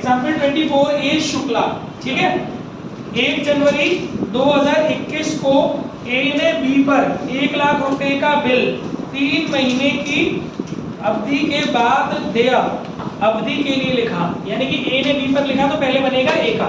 Example 24 ए शुक्ला, ठीक है। 1 January 2021 को ए ने बी पर 1 लाख रुपए का बिल 3 महीने की अवधि के बाद देय अवधि के लिए लिखा, यानी कि ए ने बी पर लिखा तो पहले बनेगा ए का।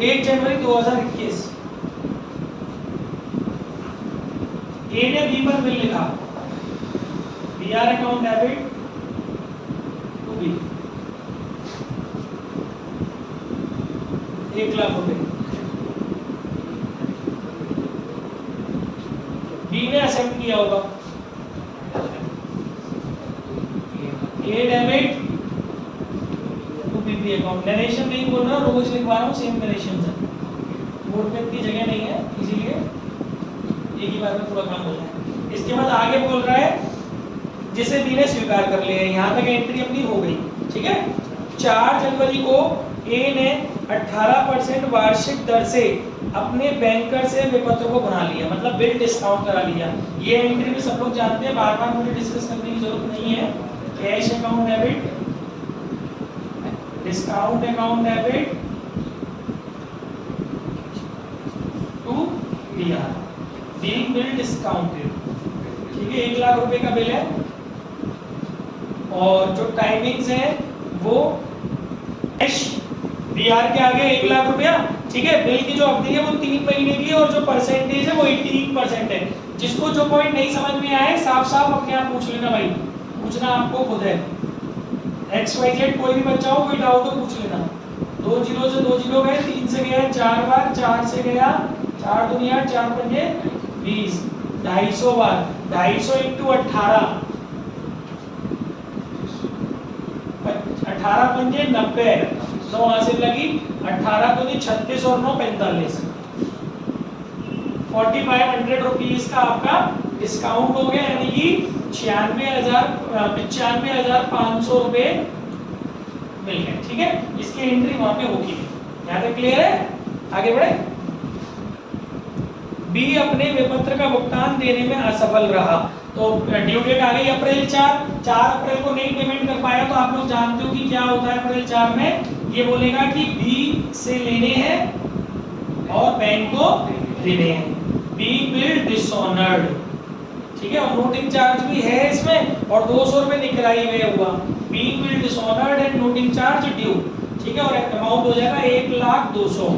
एक जनवरी 2021 ए ने बी पर बिल लिखा, BR account debit to B 1 lakh रुपए। बी ने एक्सेप्ट किया होगा, A debit to B account. Narration नहीं बोल रहा, रोज लिखवा रहा हूँ, सेम नरेशन है, बोर्ड पे इतनी जगह नहीं है, इसीलिए एक ही बार में पूरा काम हो जाए। इसके बाद आगे बोल रहा है जिसे बी ने स्वीकार कर लिया, यहाँ तक एंट्री अपनी हो गई, ठीक है। 4 जनवरी को ए ने 18% वार्षिक दर से अपने बैंकर से विपत्र को बना लिया, मतलब बिल डिस्काउंट करा लिया। ये एंट्री भी सब लोग जानते हैं, बार बार मुझे डिस्कस करने की जरूरत नहीं है। Cash account debit, discount account debit to BR, being bill discounted, ठीक है। 1 लाख रुपए का बिल है और जो टाइमिंग्स है वो कैश बीआर के आगे 1 लाख रुपया, ठीक है। बिल की जो अवधि है वो 3 महीने की है और जो परसेंटेज है वो 18% है। जिसको जो पॉइंट नहीं समझ में आए साफ साफ अपने आप पूछ लेना भाई, पूछना आपको खुद है। XYZ कोई भी बच्चा हो, कोई डाउट हो पूछ लेना। 2 जीरो से 2 जीरो गए, 3 से गया 4 बार, 4 से गया 4 दुनिया 4 पंजे 20, 250 बार, 250 इंटू 18, 18 पंजे 90, 9 हासिल लगी, 18 दूनी 36 और 9 45, 4500 रुपीज का आपका डिस्काउंट हो गया, यानी कि 95,500 रुपए मिल गए, ठीक है। इसकी एंट्री वहां पे होगी, यहाँ तक क्लियर है। आगे बढ़े। बी अपने विपत्र का भुगतान देने में असफल रहा, तो ड्यू डेट आ गई अप्रैल 4 अप्रैल को नहीं पेमेंट कर पाया, तो आप लोग जानते हो कि क्या होता है अप्रैल 4 में, ये बोलेगा कि बी से लेने हैं और बैंक को देने हैं, बी बिल डिसऑनर्ड, ठीक है। और नोटिंग चार्ज भी है इसमें और 200 रुपए निकराई में हुआ, being bill dishonoured and noting charge due, ठीक है। और अमाउंट हो जाएगा 1,02,000।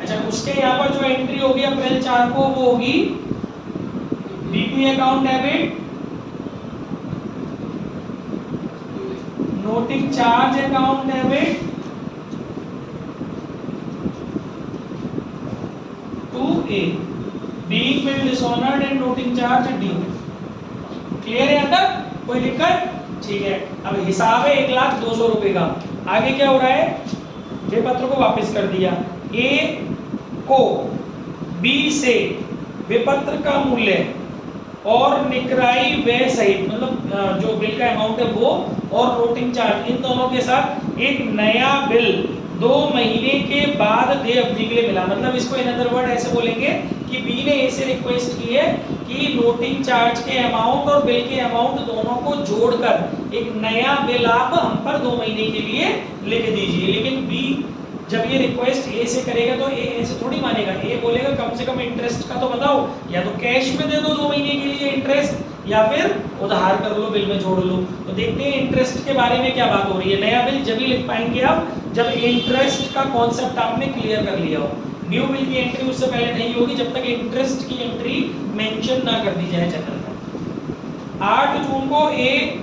अच्छा, उसके यहाँ पर जो एंट्री होगी अप्रैल 4 को वो होगी BP account debit, noting charge account debit to A, being bill dishonored and noting charge due। Clear है यहाँ तक, कोई दिक्कत? ठीक है। अब हिसाब है 1,02,000 रुपए का। आगे क्या हो रहा है, विपत्र को वापस कर दिया, ए को बी से विपत्र का मूल्य और निकराई व्यय सहित, मतलब जो बिल का अमाउंट है वो और नोटिंग चार्ज, इन दोनों के साथ एक नया बिल 2 महीने के बाद देय अवधि के लिए मिला। मतलब इसको इन अदर वर्ड ऐसे बोलेंगे कि बी ने ए से रिक्वेस्ट की है कि नोटिंग चार्ज के अमाउंट और बिल के अमाउंट दोनों को जोड़कर एक नया बिल आप हम पर 2 महीने के लिए लिख दीजिए। लेकिन बी जब ये रिक्वेस्ट ए से करेगा तो ए ऐसे थोड़ी मानेगा, ए बोलेगा कम से कम इंटरेस्ट का तो बताओ, या तो कैश में दे दो 2 महीने के लिए इंटरेस्ट, या फिर उधार कर लो, बिल में जोड़ लो। तो देखते हैं इंटरेस्ट के बारे में क्या बात हो रही है। नया बिल जब ही लिख पाएंगे आप जब इंटरेस्ट का कॉन्सेप्ट आपने क्लियर कर लिया हो। न्यू बिल की एंट्री उससे पहले नहीं होगी जब तक इंटरेस्ट की एंट्री मेंशन ना कर दी जाए जनरल में। 8 जून को ए,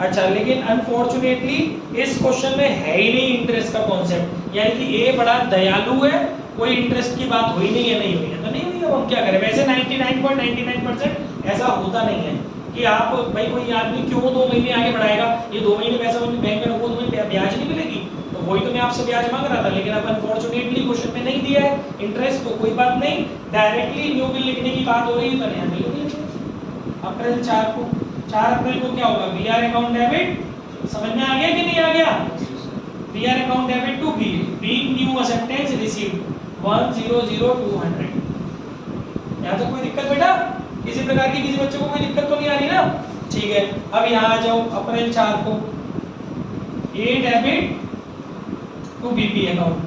अच्छा लेकिन अनफॉर्चुनेटली इस क्वेश्चन में है ही नहीं इंटरेस्ट का कॉन्सेप्ट, यानी कि ए बड़ा दयालु है, कोई इंटरेस्ट की बात हुई नहीं है, नहीं हुई है तो नहीं हुई, अब हम क्या करें। वैसे 99.99% ऐसा होता नहीं है कि आप भाई कोई आदमी क्यों 2 महीने आगे बढ़ाएगा, ये 2 महीने पैसा बैंक में रखो तो तुम्हें ब्याज नहीं मिलेगी, तो वही तो मैं आपसे ब्याज मांग रहा था, लेकिन अब अनफॉर्चुनेटली क्वेश्चन में नहीं दिया है इंटरेस्ट, तो कोई बात नहीं, डायरेक्टली न्यू बिल लिखने की बात हो रही है तो नया बिल लिखेंगे। अप्रैल 4 अप्रैल को क्या होगा, बीआर अकाउंट डेबिट, समझ में आ गया कि नहीं आ गया, BR account debit to being new acceptance received 100,200। यहाँ तक कोई दिक्कत बेटा, किसी प्रकार की किसी बच्चे को कोई दिक्कत तो नहीं आ रही ना, ठीक है। अब यहाँ आ जाओ अप्रैल 4 को A debit to BP account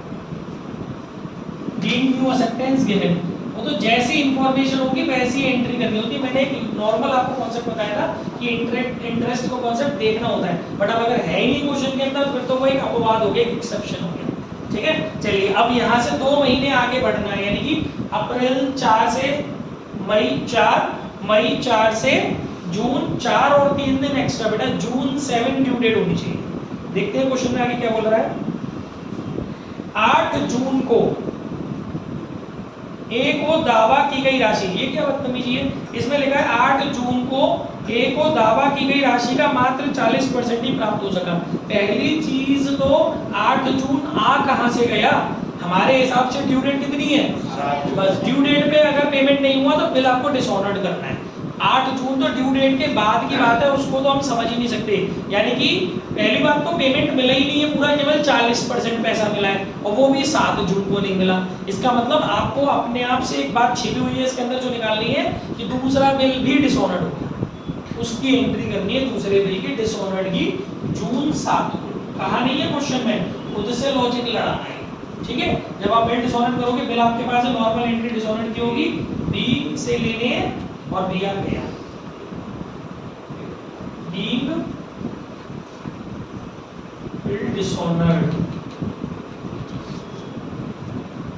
being new acceptance given, वो तो जैसी इंफॉर्मेशन होगी वैसी एंट्री करनी होती है। मैंने एक नॉर्मल आपको कॉन्सेप्ट बताया था कि इंटरेस्ट को कॉन्सेप्ट देखना होता है, बट अब अगर है ही नहीं क्वेश्चन के अंदर फिर तो वो एक अपवाद हो गया, एक एक्सेप्शन हो गया, ठीक है। चलिए अब यहाँ से 2 महीने आगे बढ़ना है, यानी कि अप्रैल 4 से मई 4, मई 4 से जून 4 और 3 दिन एक्स्ट्रा बेटा, जून 7 ड्यू डेट होनी चाहिए। देखते हैं क्वेश्चन में आगे क्या बोल रहा है। 8 जून को ए को दावा की गई राशि, ये क्या बदतमीजी है, इसमें लिखा है 8 जून को ए को दावा की गई राशि का मात्र 40% ही प्राप्त हो सका। पहली चीज तो 8 जून आ कहां से गया, हमारे हिसाब से ड्यू डेट कितनी है, बस ड्यू डेट पे अगर पेमेंट नहीं हुआ तो बिल आपको डिसऑनर्ड करना है। 8 जून तो ड्यू डेट के बाद की बात है, उसको तो हम समझ ही नहीं सकते, यानी कि पहली बात तो पेमेंट मिला ही नहीं है पूरा, केवल 40% पैसा मिला है और वो भी 7 जून को नहीं मिला। इसका मतलब आपको अपने आप से एक बात छिपी हुई है इसके अंदर जो निकालनी है कि दूसरा बिल भी डिसऑनर्ड हो गया, उसकी एंट्री करनी है दूसरे बिल की डिसऑनर्ड की जून 7 को। कहा नहीं है क्वेश्चन में, खुद से लॉजिक लड़ाना है, ठीक है। जब आप बिल डिसऑनर्ड करोगे, बिल आपके पास है, नॉर्मल एंट्री डिसऑनर्ड की होगी, बी से लेने और बी आ गया being bill dishonoured,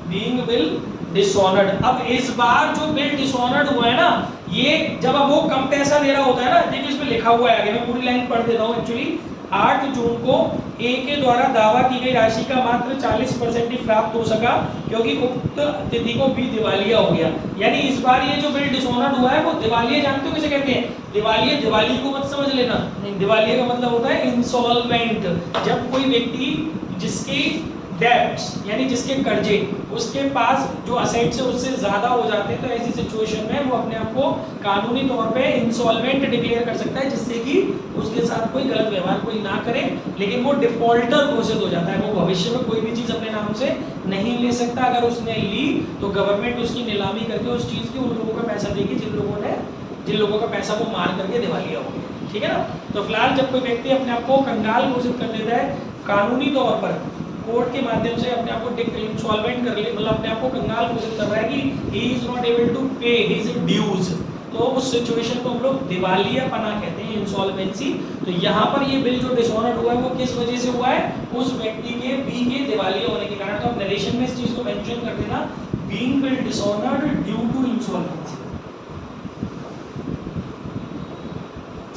being bill dishonoured. अब इस बार जो बिल डिसऑनर्ड हुआ है ना, ये जब अब वो कम पैसा दे रहा होता है ना, देखिए इसमें लिखा हुआ है आगे, मैं पूरी लाइन पढ़ देता हूँ एक्चुअली। 8 जून को ए के द्वारा दावा की गई राशि का मात्र 40% ही प्राप्त हो सका क्योंकि उक्त तिथि को भी दिवालिया हो गया। यानी इस बार ये जो बिल डिसऑनर्ड हुआ है वो दिवालिया, जानते हो किसे कहते हैं, दिवालिया, दिवाली को मत समझ लेना, दिवालिया का मतलब होता है इंसॉल्वेंट। जब कोई व्यक्ति जिसकी डेब्ट्स यानी जिसके कर्जे, उसके पास जो असेट्स है उससे ज्यादा हो जाते हैं, तो ऐसी सिचुएशन में वो अपने आप को कानूनी तौर पे इंसॉल्वेंट डिक्लेयर कर सकता है, जिससे कि उसके साथ कोई गलत व्यवहार कोई ना करे, लेकिन वो डिफॉल्टर घोषित हो जाता है। वो भविष्य में कोई भी चीज अपने नाम से नहीं ले सकता, अगर उसने ली तो गवर्नमेंट उसकी नीलामी करके उस चीज की उन लोगों का पैसा देगी जिन लोगों का पैसा वो मार करके दिवालिया हो गया, ठीक है ना। तो फिलहाल जब कोई व्यक्ति अपने आप को कंगाल घोषित कर देता है, कानूनी तौर पर कोर्ट के माध्यम से अपने आप को इंसॉल्वेंट कर ले, मतलब अपने आप को कंगाल घोषित कर रहा है कि he is not able to pay his dues, तो उस सिचुएशन को हम लोग दिवालियापना कहते हैं, इंसॉल्वेंसी। तो यहाँ पर ये बिल जो डिसऑनर्ड हुआ है वो किस वजह से हुआ है, उस व्यक्ति के बी के दिवालिया होने के कारण। तो आप नरेशन में इस चीज को मेंशन कर देना, being bill dishonoured due to insolvency,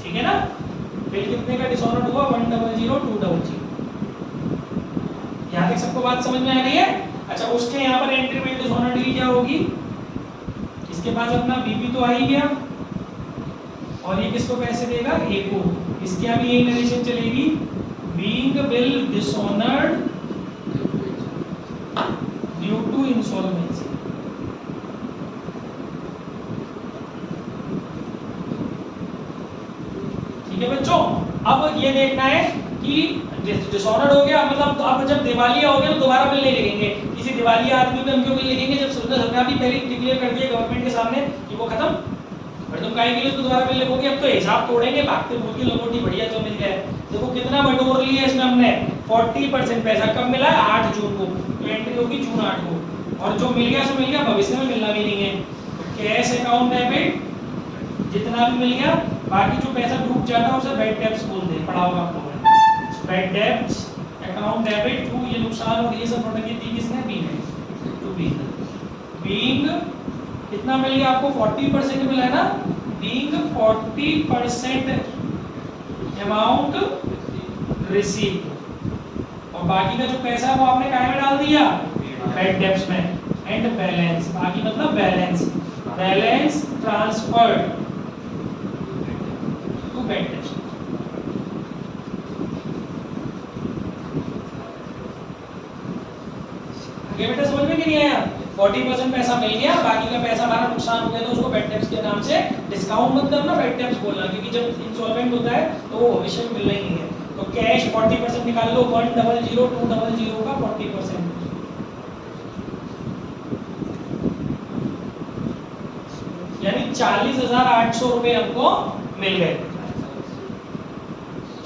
ठीक है ना। बिल कितने का डिसऑनर्ड हुआ, 100,200। यहाँ तक सबको बात समझ में आ रही है। अच्छा, उसके यहाँ पर एंट्री बिल डिसऑनर्ड की क्या होगी, इसके पास अपना बीपी तो आ ही गया और ये किसको पैसे देगा, ए को। इसके यहाँ भी यही नरेशन चलेगी, being bill dishonoured due to insolvency. ठीक है बच्चों, अब ये देखना है कि डिसऑनर्ड हो गया, मतलब अब जब दिवालिया हो गया तो दोबारा बिल नहीं लिखेंगे, किसी दिवालिया आदमी पे हम क्यों बिल लिखेंगे जब सरकार भी पहले डिक्लेयर कर दिया गवर्नमेंट के सामने कि वो खत्म, फिर तुम काहे के लिए उसको दोबारा बिल लिखोगे। अब तो हिसाब तोड़ेंगे, भागते भूल के लंगोटी बढ़िया जो मिल जाए। देखो कितना बटोर लिया इसमें हमने, 40% पैसा कब मिला है, 8 जून को, तो एंट्री होगी जून 8 को, और जो मिल गया सो मिल गया, भविष्य में मिलना भी नहीं है। कैश अकाउंट डेबिट जितना भी मिल गया, बाकी जो पैसा डूब जाता है उसे बैड डेब्ट्स बोलते हैं, पढ़ा होगा आप लोगों ने, bad debts account debit to, ये नुकसान और ये सब प्रोडक्ट दी किसने, बी ने, टू बी। बीइंग कितना मिल गया आपको, 40% मिला है ना, बीइंग 40% अमाउंट रिसीव, और बाकी का जो पैसा है वो आपने काहे में डाल दिया, बैड डेब्ट्स में। एंड बैलेंस, बाकी मतलब balance, balance transferred to bank डेप्ट। ये बेटा समझ में कि नहीं आया? 40% पैसा मिल गया, बाकी का पैसा हमारा नुकसान हो गया तो उसको बैड डेब्ट्स के नाम से डिस्काउंट मत करना, बैड डेब्ट्स बोलना, क्योंकि जब इंसॉल्वेंट होता है तो वो भविष्य में मिलना ही नहीं है। तो कैश 40% निकाल लो, 100 200 का 40%, यानी 40,800 रुपए हमको मिल गए,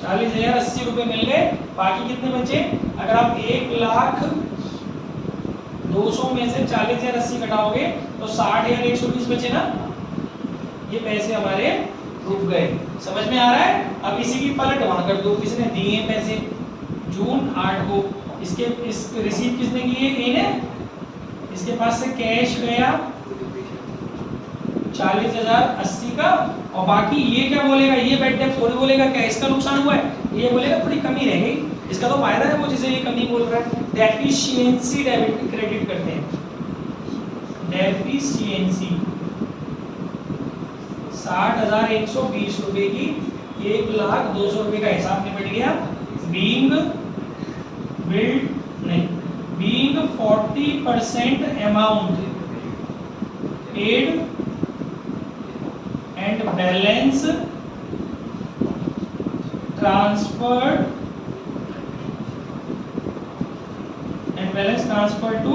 40,080 रुपए मिल गए। बाकी कितने बचे? अगर आप 1,02,00,000 में से 40,080 घटाओगे तो 60,120 बचे ना, ये पैसे हमारे रुक गए। समझ में आ रहा है? अब इसी की पलट वहां कर दो, किसने दिए पैसे? जून 8 को। इसके इस रिसीव किसने की है? ए ने। इसके पास से कैश गया 40,080 का, और बाकी ये क्या बोलेगा? ये बैड डेब्ट थोड़ी बोलेगा क्या इसका नुकसान हुआ है, ये बोलेगा थोड़ी कमी रह गई, इसका तो फायदा है वो जिसे ये कमी बोल रहा है। डेफिशिएंसी डेबिट क्रेडिट करते हैं, डेफिशिएंसी 60,120 रुपए की 1,02,00,000 रुपए का हिसाब निपट गया। बीइंग बिल्ड नहीं, being 40% amount paid and balance transferred to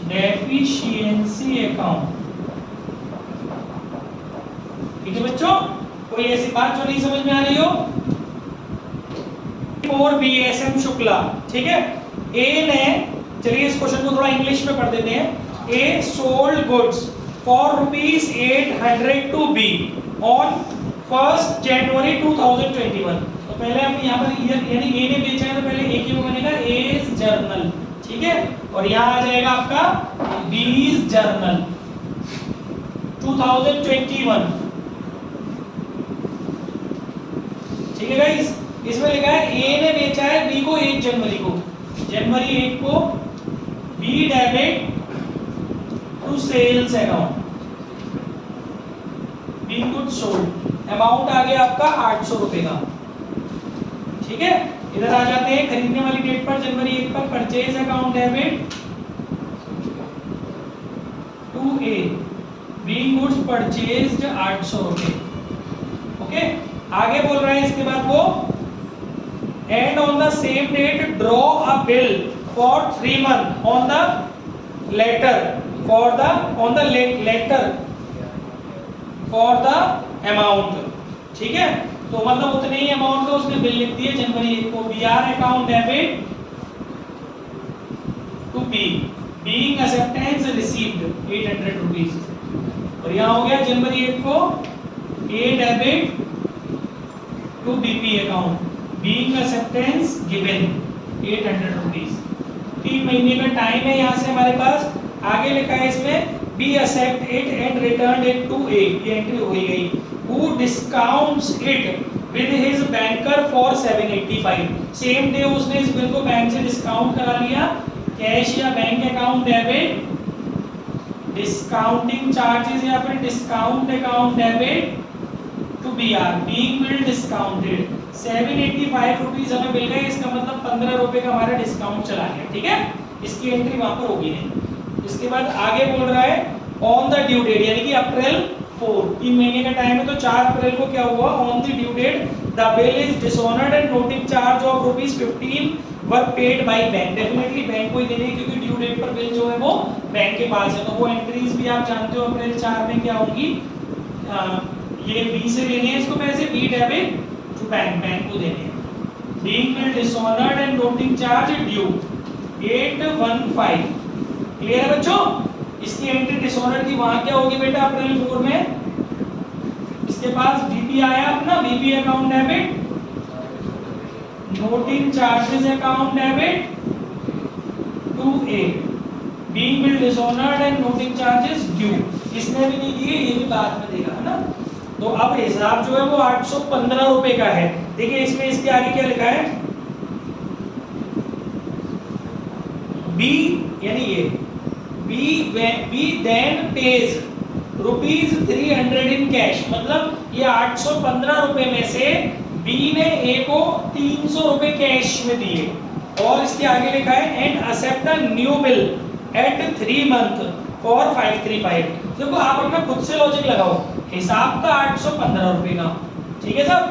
deficiency account. ठीक है बच्चों, कोई ऐसी बात जो नहीं समझ में आ रही हो? और BSM शुक्ला, ठीक है। ए ने, चलिए इस क्वेश्चन को थोड़ा इंग्लिश में पढ़ देते हैं। A sold goods for ₹800 to B on 1 January 2021। तो पहले हम यहाँ पर यानी ए ने बेचा है तो पहले ए की वो बनेगा एज जर्नल, ठीक है, और यहाँ आ जाएगा आपका बीज जर्नल 2021। ठीक है गाइस, इसमें लिखा है ए ने बेचा है बी को 1 जनवरी को, जनवरी 1 को, B debit to sales account, B good sold, amount आ गया आपका 800 रुपए का। ठीक है, इधर आ जाते हैं खरीदने वाली डेट पर, जनवरी 1 पर purchase account debit to A, B goods purchased 800 रुपए। ओके, आगे बोल रहा है इसके बाद वो, and on the same date draw a bill for 3 months on the latter for the latter for the amount. ठीक है, तो मतलब उतने ही अमाउंट का उसने बिल लिख दिया जनवरी 1 को। BR account debit to B, being acceptance received 800 rupees. और यहाँ हो गया जनवरी 1 को A debit to BP account, being acceptance given 800 rupees. 3 महीने का टाइम है यहाँ से हमारे पास। आगे लिखा है इसमें B accept it and return it to A, ये एंट्री हो गई। Who discounts it with his banker for 785। Same day उसने इस बिल को बैंक से डिस्काउंट करा लिया। कैश या bank account debit, discounting charges या फिर discount account debit to BR, being bill discounted 785 rupees हमें मिल गए। इसका मतलब 15 रुपए का हमारा डिस्काउंट चला गया। ठीक है, इसकी एंट्री वहां पर होगी नहीं। इसके बाद आगे बोल रहा है ऑन द ड्यू डेट, यानी कि अप्रैल 4, 3 महीने का टाइम है, तो 4 अप्रैल को क्या हुआ? On the due date the bill is dishonoured and noting charge of ₹15 were paid by bank. Definitely bank को ही देने, क्योंकि ड्यू डेट पर बिल जो है वो बैंक के पास है। तो वो एंट्रीज भी आप जानते हो अप्रैल 4 में क्या होंगी, ये बी से लेने हैं इसको पैसे, B debit to bank, bank को देने हैं। Being bill dishonoured and noting charge due 815। Clear है बच्चों? इसकी एंट्री डिसऑनर की वहां क्या होगी बेटा? अप्रैल 4 में इसके पास बीपी आया अपना, BP account debit, noting charges account debit to A, being bill dishonoured and noting charges due. इसने भी नहीं दिए, ये भी बाद में देगा, है ना। तो अब हिसाब जो है वो 815 रुपए का है। देखिए इसमें इसके आगे क्या लिखा है, बी यानी ये B then pays ₹300 in cash, मतलब ये 815 रुपए में से बी ने ए को 300 रुपए कैश में दिए, और इसके आगे लिखा है and accept a new bill at 3 month for 535। देखो आप अपना खुद से लॉजिक लगाओ, हिसाब था 815 रुपए का, ठीक है साहब,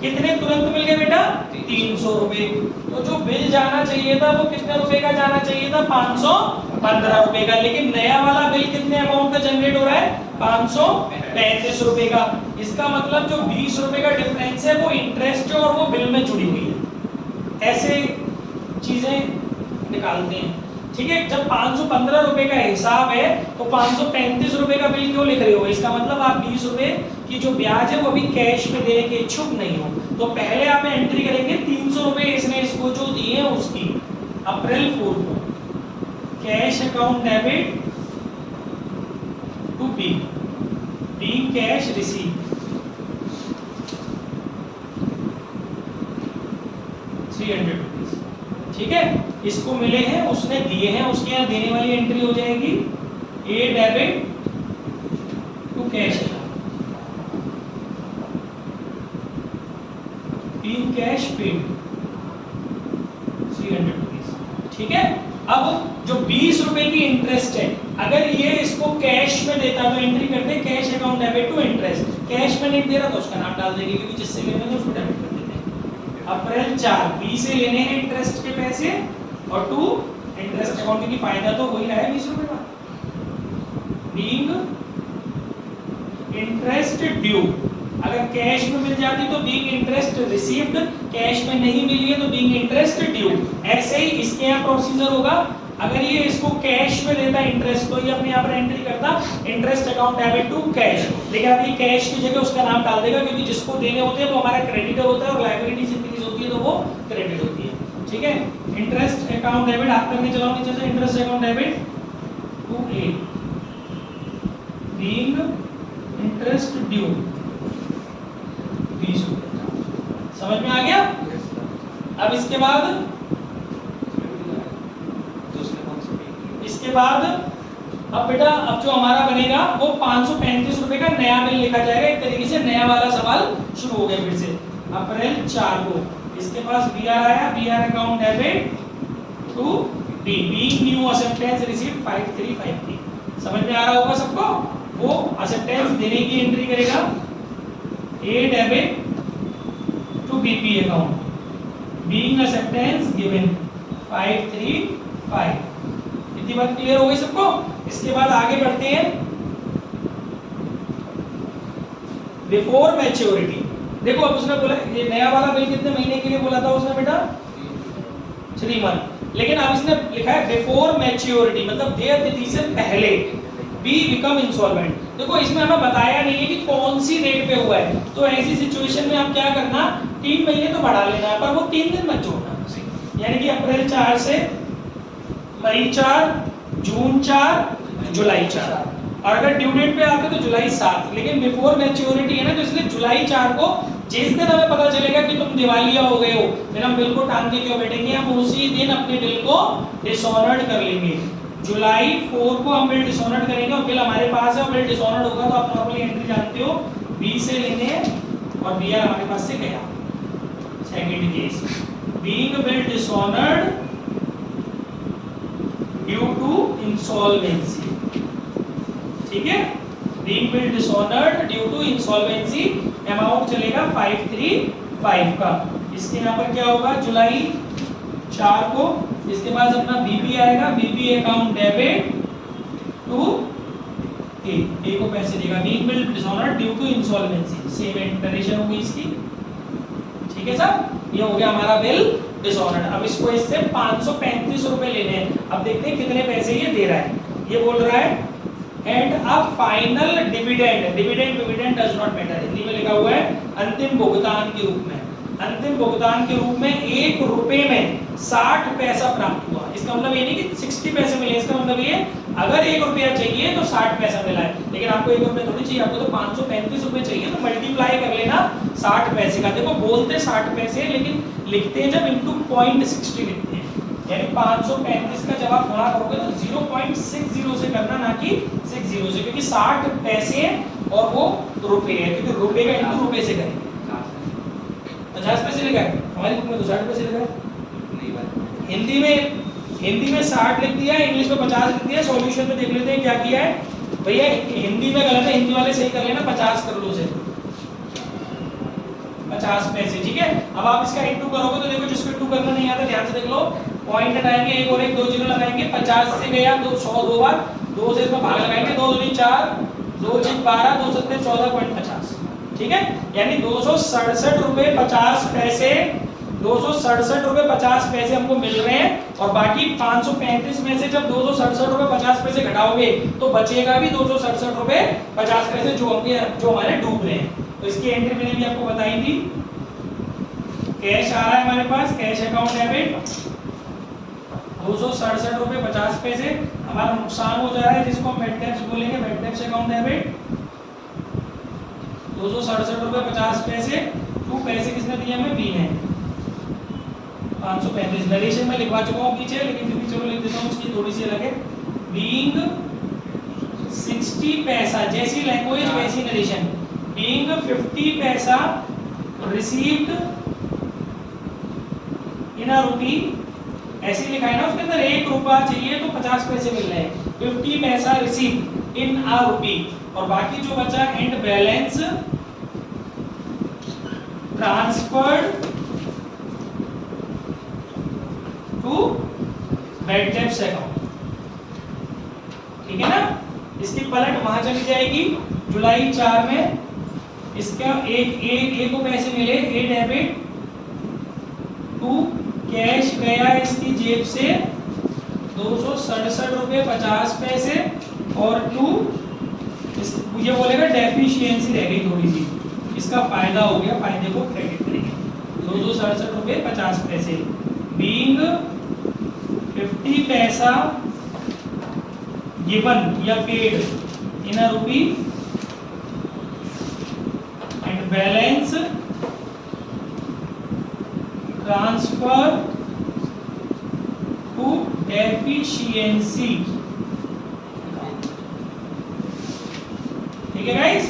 कितने तुरंत मिल गए बेटा 300 रुपए, तो जो बिल जाना चाहिए था वो कितने रुपए का जाना चाहिए था 515 रुपए का, लेकिन नया वाला बिल कितने अमाउंट का जनरेट हो रहा है 535 रुपए का। इसका मतलब जो 20 रुपए का डिफरेंस है वो इंटरेस्ट और वो बिल में जुड़ी हुई है। ऐसे चीजें निकालते हैं, ठीक है। जब 515 रुपए का हिसाब है तो 535 रुपए का बिल क्यों लिख रहे हो, इसका मतलब आप 20 रुपए की जो ब्याज है वो अभी कैश में देने के इच्छुक नहीं हो, तो पहले आप एंट्री करेंगे 300 रुपए इसने इसको जो दिए हैं उसकी, अप्रैल 4 को cash account debit to B cash receive, ₹300, ठीक है। इसको मिले हैं, उसने दिए हैं, उसके यहाँ देने वाली एंट्री हो जाएगी A debit to cash B cash paid ₹300, ठीक है। अब जो 20 रुपए की इंटरेस्ट है, अगर ये इसको कैश में देता तो एंट्री करते cash account debit to interest, cash में नहीं दे रहा तो उसका नाम डाल देंगे, क्योंकि जिससे लेने हैं उसको डेबिट कर देते हैं। अप्रैल 4 बी से लेने हैं इंटरेस्ट के पैसे, और टू इंटरेस्ट अकाउंट की फायदा तो हो ही रहा है 20 रुपए का, बीइंग इंटरेस्ट ड्यू, अगर कैश में मिल जाती तो बीइंग इंटरेस्ट रिसीव्ड, कैश में नहीं मिली है तो बीइंग इंटरेस्ट ड्यू। ऐसे ही इसके यहाँ प्रोसीजर होगा, अगर ये इसको कैश में देता इंटरेस्ट तो ये अपने यहाँ पर एंट्री करता interest account debit to cash, लेकिन अब ये कैश की जगह उसका नाम डाल देगा, क्योंकि जिसको देने होते हैं वो हमारा क्रेडिटर होता है और लायबिलिटी इंक्रीज होती है तो वो क्रेडिट होती है, ठीक है। इंटरेस्ट अकाउंट डेबिट आप करने चलाओ नीचे से, interest account debit to A being interest due 20 रुपए, समझ में आ गया। अब इसके बाद अब बेटा अब जो हमारा बनेगा वो 535 रुपए का नया बिल लिखा जाएगा, एक तरीके से नया वाला सवाल शुरू हो गया फिर से। अप्रैल 4 को इसके पास बीआर आया, BR account debit to B new acceptance received 5353, समझ में आ रहा होगा सबको। वो एक्सेप्टेंस देने की एंट्री करेगा A debit to BP account being acceptance given 535। इतनी बात क्लियर हो गई सबको। इसके बाद आगे बढ़ते हैं बिफोर मैच्योरिटी। देखो अब उसने बोला ये नया वाला बिल कितने महीने के लिए बोला था उसने बेटा 3 मंथ, लेकिन अब इसने लिखा है बिफोर मैच्योरिटी, मतलब देय तिथि से पहले बी बिकम इंसॉल्वेंट। देखो इसमें हमें बताया नहीं है कि कौन सी डेट पे हुआ है, तो ऐसी सिचुएशन में आप क्या करना 3 महीने तो बढ़ा लेना है, पर वो 3 दिन मत जोड़ना, यानी कि अप्रैल 4 से मई 4, जून 4, जुलाई 4, और अगर ड्यू डेट पे आते तो जुलाई 7, लेकिन बिफोर मैच्योरिटी है ना तो इसलिए जुलाई 4 को जिस दिन हमें पता चलेगा कि तुम दिवालिया हो गए हो, फिर हम बिल को टांग के क्यों बैठेंगे, हम उसी दिन अपने बिल को डिसऑनर्ड कर लेंगे। जुलाई 4 को हम बिल डिसऑनर्ड करेंगे और बिल हमारे पास है और बिल डिसऑनर्ड होगा तो आप नॉर्मली एंट्री जानते हो बी से लेने और बी आर हमारे पास से गया। Second case being bill dishonoured due to insolvency, ठीक है, being bill dishonoured due to insolvency, amount चलेगा 535 का। इसके यहाँ पर क्या होगा जुलाई 4 को इसके बाद अपना बीपी आएगा, BP account debit to A को पैसे देगा, being bill dishonoured due to insolvency, same इंटरेशन होगी इसकी, ठीक है साहब। ये हो गया हमारा बिल डिसऑनर्ड। अब इसको इससे 535 रुपए लेने हैं। अब देखते हैं कितने पैसे ये दे रहा है। ये बोल रहा है and a final dividend, dividend does not matter, Hindi में लिखा हुआ है अंतिम भुगतान के रूप में, अंतिम भुगतान के रूप में 1 रुपए में 60 पैसा प्राप्त हुआ। इसका मतलब ये नहीं कि 60 पैसे मिले, इसका मतलब ये अगर 1 रुपया चाहिए तो 60 पैसा मिला है, लेकिन आपको 1 रुपया थोड़ी चाहिए, आपको तो 535 रुपए चाहिए, तो मल्टीप्लाई कर लेना 60 पैसे का। देखो बोलते 60 पैसे लेकिन लिखते हैं जब इनटू 0.60 लिखते हैं, यानी 535 का जब आप गुणा करोगे तो 0.60 से करना, ना कि 60 से, क्योंकि 60 पैसे और वो रुपए है, क्योंकि रुपए का इंटू रुपए से करेंगे। 50 पैसे लिखा है हमारी बुक में, तो 60 पैसे लिखा है। हिंदी में 60 लिख दिया, इंग्लिश में 50 लिख दिया। सॉल्यूशन में देख लेते हैं क्या किया है भैया। हिंदी में गलत है, हिंदी वाले सही कर लेना, 50 कर लो उसे, 50 पैसे, ठीक है। अब आप इसका इंटू करोगे तो देखो, जिसको इंटू करना नहीं आता ध्यान से देख लो, पॉइंट हटाएंगे, एक और एक, 2 जीरो लगाएंगे, 50 से गया 100 2 बार, 2 से इसमें भाग लगाएंगे, 2 दूनी 4, 2 6 12, 2 7 14.50, ठीक है। यानी 267 रुपए 50 पैसे, 267 रुपए 50 पैसे हमको मिल रहे हैं। और बाकी 535 में से जब 267 रुपए 50 पैसे घटाओगे तो बचेगा भी 267 रुपए 50 पैसे, जो हमारे डूब रहे हैं। तो इसकी एंट्री मैंने भी आपको बताई थी। कैश आ रहा है हमारे पास, कैश अकाउंट डेबिट 267 रुपए 50 पैसे। हमारा नुकसान हो जा रहा है, जिसको हम वेट टैक्स बोलेंगे, वेट टैक्स अकाउंट डेबिट 267 रुपए 50 पैसे। टू पैसे किसने दिए हमें, बी ने, 535। नरेशन में लिखवा चुका हूँ पीछे, लेकिन फिर भी चलो लिख देता हूँ, उसकी थोड़ी सी अलग है। बीइंग 60 पैसा, जैसी लैंग्वेज वैसी नरेशन। बीइंग 50 पैसा रिसीव्ड इन अ रूपी, ऐसे लिखा है ना, उसके अंदर 1 रुपया चाहिए तो 50 पैसे मिल रहे हैं। 50 पैसा रिसीव्ड इन अ रूपी, और बाकी जो बचा and balance transferred to VAT tax account, ठीक है ना। इसकी पलट वहां चली जाएगी जुलाई 4 में। इसका ए को पैसे मिले, ए डेबिट, टू कैश गया इसकी जेब से 267 रुपए 50 पैसे, और टू ये बोलेगा डेफिशिएंसी रह गई थोड़ी सी, इसका फायदा हो गया, फायदे को क्रेडिट करेंगे 267 रुपए 50 पैसे। बीइंग 50 पैसा गिवन या paid in a rupee and balance transfer to deficiency, ठीक है गाइस।